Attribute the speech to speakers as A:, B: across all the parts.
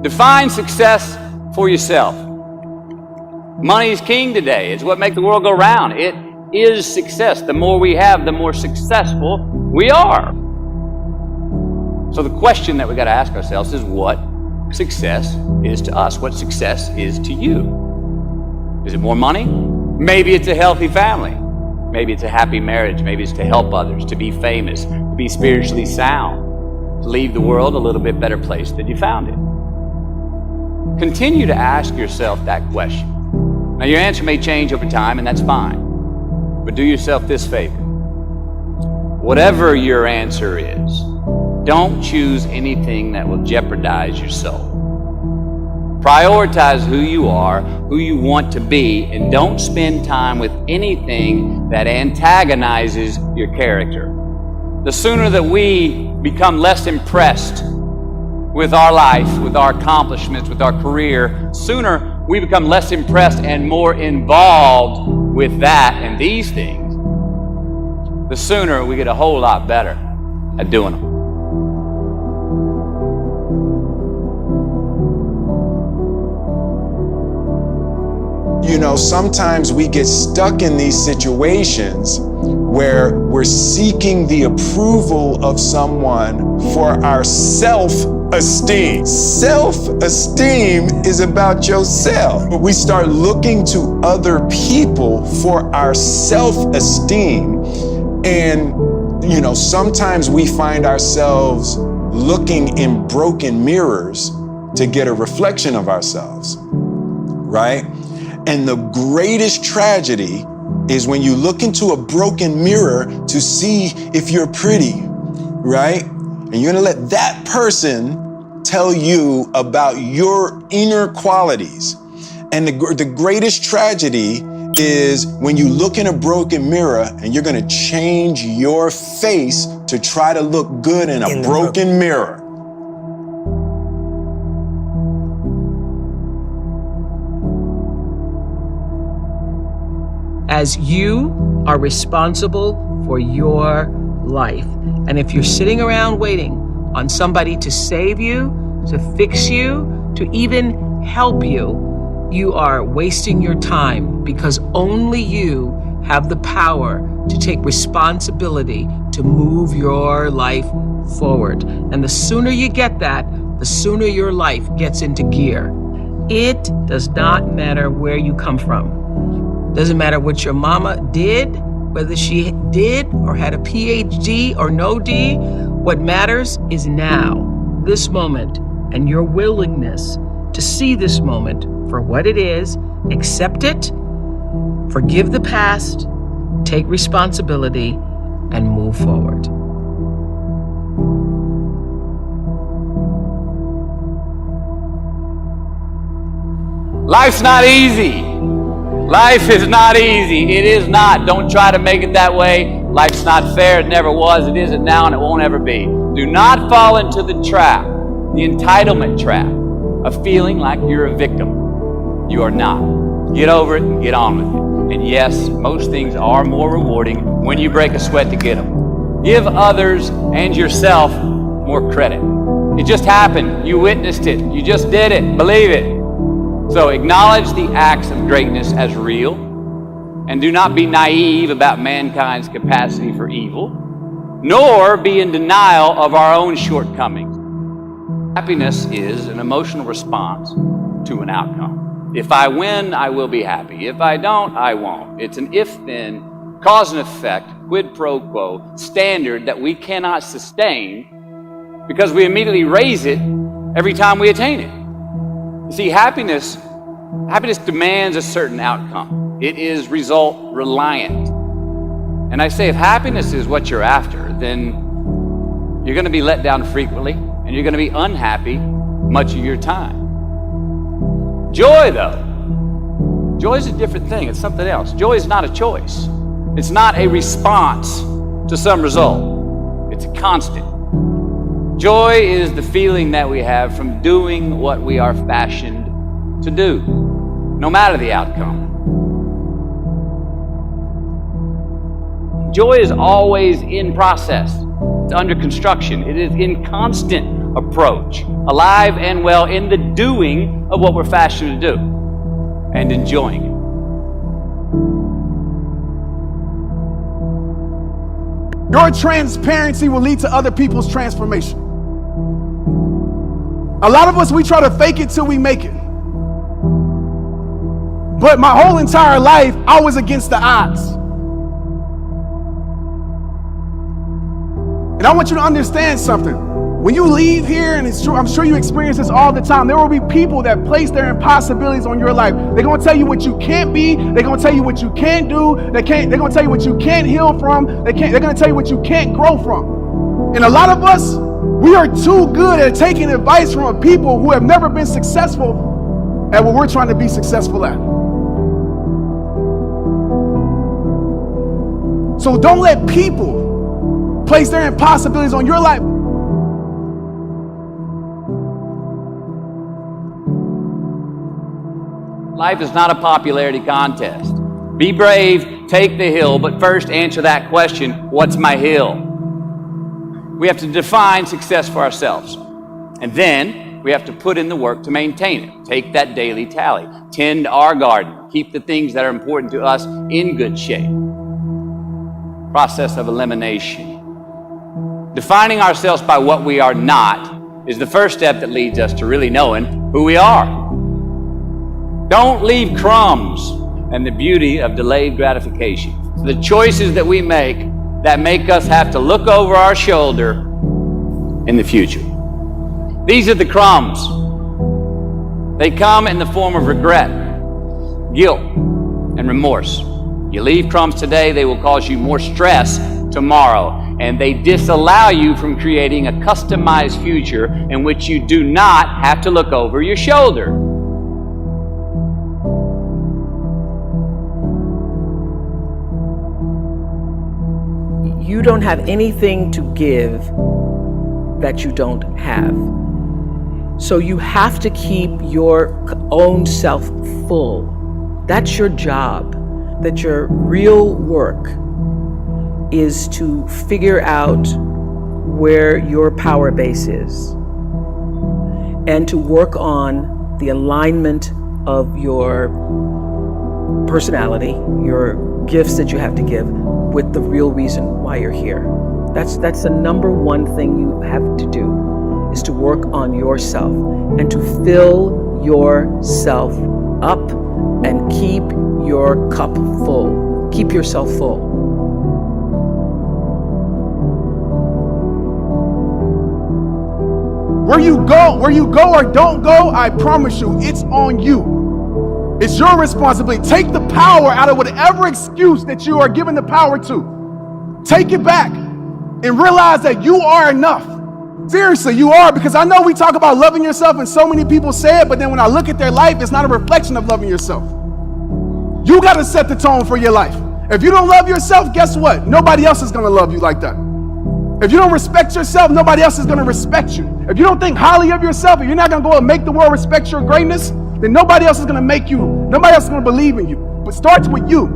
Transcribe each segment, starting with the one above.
A: Define success for yourself. Money is king today. It's what makes the world go round. It is success. The more we have, the more successful we are. So the question that we got to ask ourselves is what success is to us. What success is to you. Is it more money? Maybe it's a healthy family. Maybe it's a happy marriage. Maybe it's to help others, to be famous, to be spiritually sound, to leave the world a little bit better place than you found it. Continue to ask yourself that question. Now your answer may change over time, and that's fine. But do yourself this favor. Whatever your answer is, don't choose anything that will jeopardize your soul. Prioritize who you are, who you want to be, and don't spend time with anything that antagonizes your character. The sooner that we become less impressed with our life, with our accomplishments, with our career, sooner we become less impressed and more involved with that and these things, the sooner we get a whole lot better at doing them.
B: You know, sometimes we get stuck in these situations where we're seeking the approval of someone for our self-esteem. Self-esteem is about yourself. We start looking to other people for our self-esteem. And, you know, sometimes we find ourselves looking in broken mirrors to get a reflection of ourselves, right? And the greatest tragedy is when you look into a broken mirror to see if you're pretty, right? And you're gonna let that person tell you about your inner qualities. And the greatest tragedy is when you look in a broken mirror and you're gonna change your face to try to look good in a broken mirror.
C: As you are responsible for your life. And if you're sitting around waiting on somebody to save you, to fix you, to even help you, you are wasting your time, because only you have the power to take responsibility to move your life forward. And the sooner you get that, the sooner your life gets into gear. It does not matter where you come from. Doesn't matter what your mama did, whether she did or had a PhD or no D. What matters is now, this moment, and your willingness to see this moment for what it is, accept it, forgive the past, take responsibility, and move forward.
A: Life's not easy. Life is not easy. It is not. Don't try to make it that way. Life's not fair. It never was. It isn't now, and it won't ever be. Do not fall into the trap, the entitlement trap, of feeling like you're a victim. You are not. Get over it and get on with it. And yes, most things are more rewarding when you break a sweat to get them. Give others and yourself more credit. It just happened. You witnessed it. You just did it. Believe it. So acknowledge the acts of greatness as real, and do not be naive about mankind's capacity for evil, nor be in denial of our own shortcomings. Happiness is an emotional response to an outcome. If I win, I will be happy. If I don't, I won't. It's an if-then, cause and effect, quid pro quo standard that we cannot sustain because we immediately raise it every time we attain it. You see, happiness demands a certain outcome. It is result reliant. And I say, if happiness is what you're after, then you're going to be let down frequently, and you're going to be unhappy much of your time. Joy, though, joy is a different thing. It's something else. Joy is not a choice. It's not a response to some result. It's a constant. Joy is the feeling that we have from doing what we are fashioned to do, no matter the outcome. Joy is always in process. It's under construction. It is in constant approach, alive and well in the doing of what we're fashioned to do and enjoying it.
D: Your transparency will lead to other people's transformation. A lot of us, we try to fake it till we make it. But my whole entire life, I was against the odds. And I want you to understand something. When you leave here, and it's true, I'm sure you experience this all the time, there will be people that place their impossibilities on your life. They're going to tell you what you can't be. They're going to tell you what you can't do. They're going to tell you what you can't heal from. They're going to tell you what you can't grow from. And a lot of us, we are too good at taking advice from people who have never been successful at what we're trying to be successful at. So don't let people place their impossibilities on your life.
A: Life is not a popularity contest. Be brave, take the hill, but first answer that question, what's my hill? We have to define success for ourselves. And then we have to put in the work to maintain it. Take that daily tally. Tend our garden. Keep the things that are important to us in good shape. Process of elimination. Defining ourselves by what we are not is the first step that leads us to really knowing who we are. Don't leave crumbs, and the beauty of delayed gratification. So the choices that we make that make us have to look over our shoulder in the future. These are the crumbs. They come in the form of regret, guilt, and remorse. You leave crumbs today, they will cause you more stress tomorrow, and they disallow you from creating a customized future in which you do not have to look over your shoulder.
C: You don't have anything to give that you don't have. So you have to keep your own self full. That's your job. That your real work is to figure out where your power base is and to work on the alignment of your personality, your gifts that you have to give, with the real reason why you're here. That's the number one thing you have to do, is to work on yourself and to fill yourself up and keep your cup full. Keep yourself full.
D: Where you go or don't go, I promise you, it's on you. It's your responsibility. Take the power out of whatever excuse that you are given the power to. Take it back and realize that you are enough. Seriously, you are, because I know we talk about loving yourself and so many people say it, but then when I look at their life, it's not a reflection of loving yourself. You got to set the tone for your life. If you don't love yourself, guess what? Nobody else is going to love you like that. If you don't respect yourself, nobody else is going to respect you. If you don't think highly of yourself, if you're not going to go and make the world respect your greatness, then nobody else is going to make you, nobody else is going to believe in you. But it starts with you.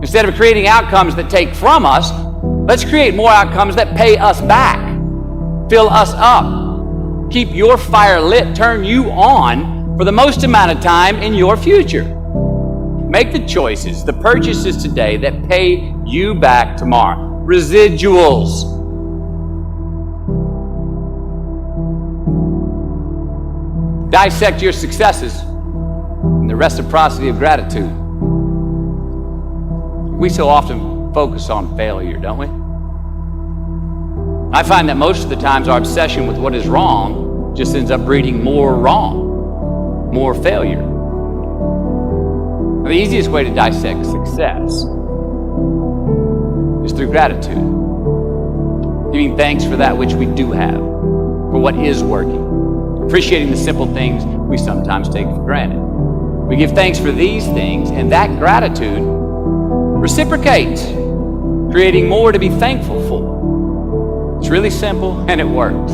A: Instead of creating outcomes that take from us, let's create more outcomes that pay us back, fill us up, keep your fire lit, turn you on for the most amount of time in your future. Make the choices, the purchases today that pay you back tomorrow. Residuals. Dissect your successes in the reciprocity of gratitude. We so often focus on failure, don't we? I find that most of the times our obsession with what is wrong just ends up breeding more wrong, more failure. The easiest way to dissect success is through gratitude. Giving thanks for that which we do have, for what is working. Appreciating the simple things we sometimes take for granted. We give thanks for these things, and that gratitude reciprocates, creating more to be thankful for. It's really simple, and it works.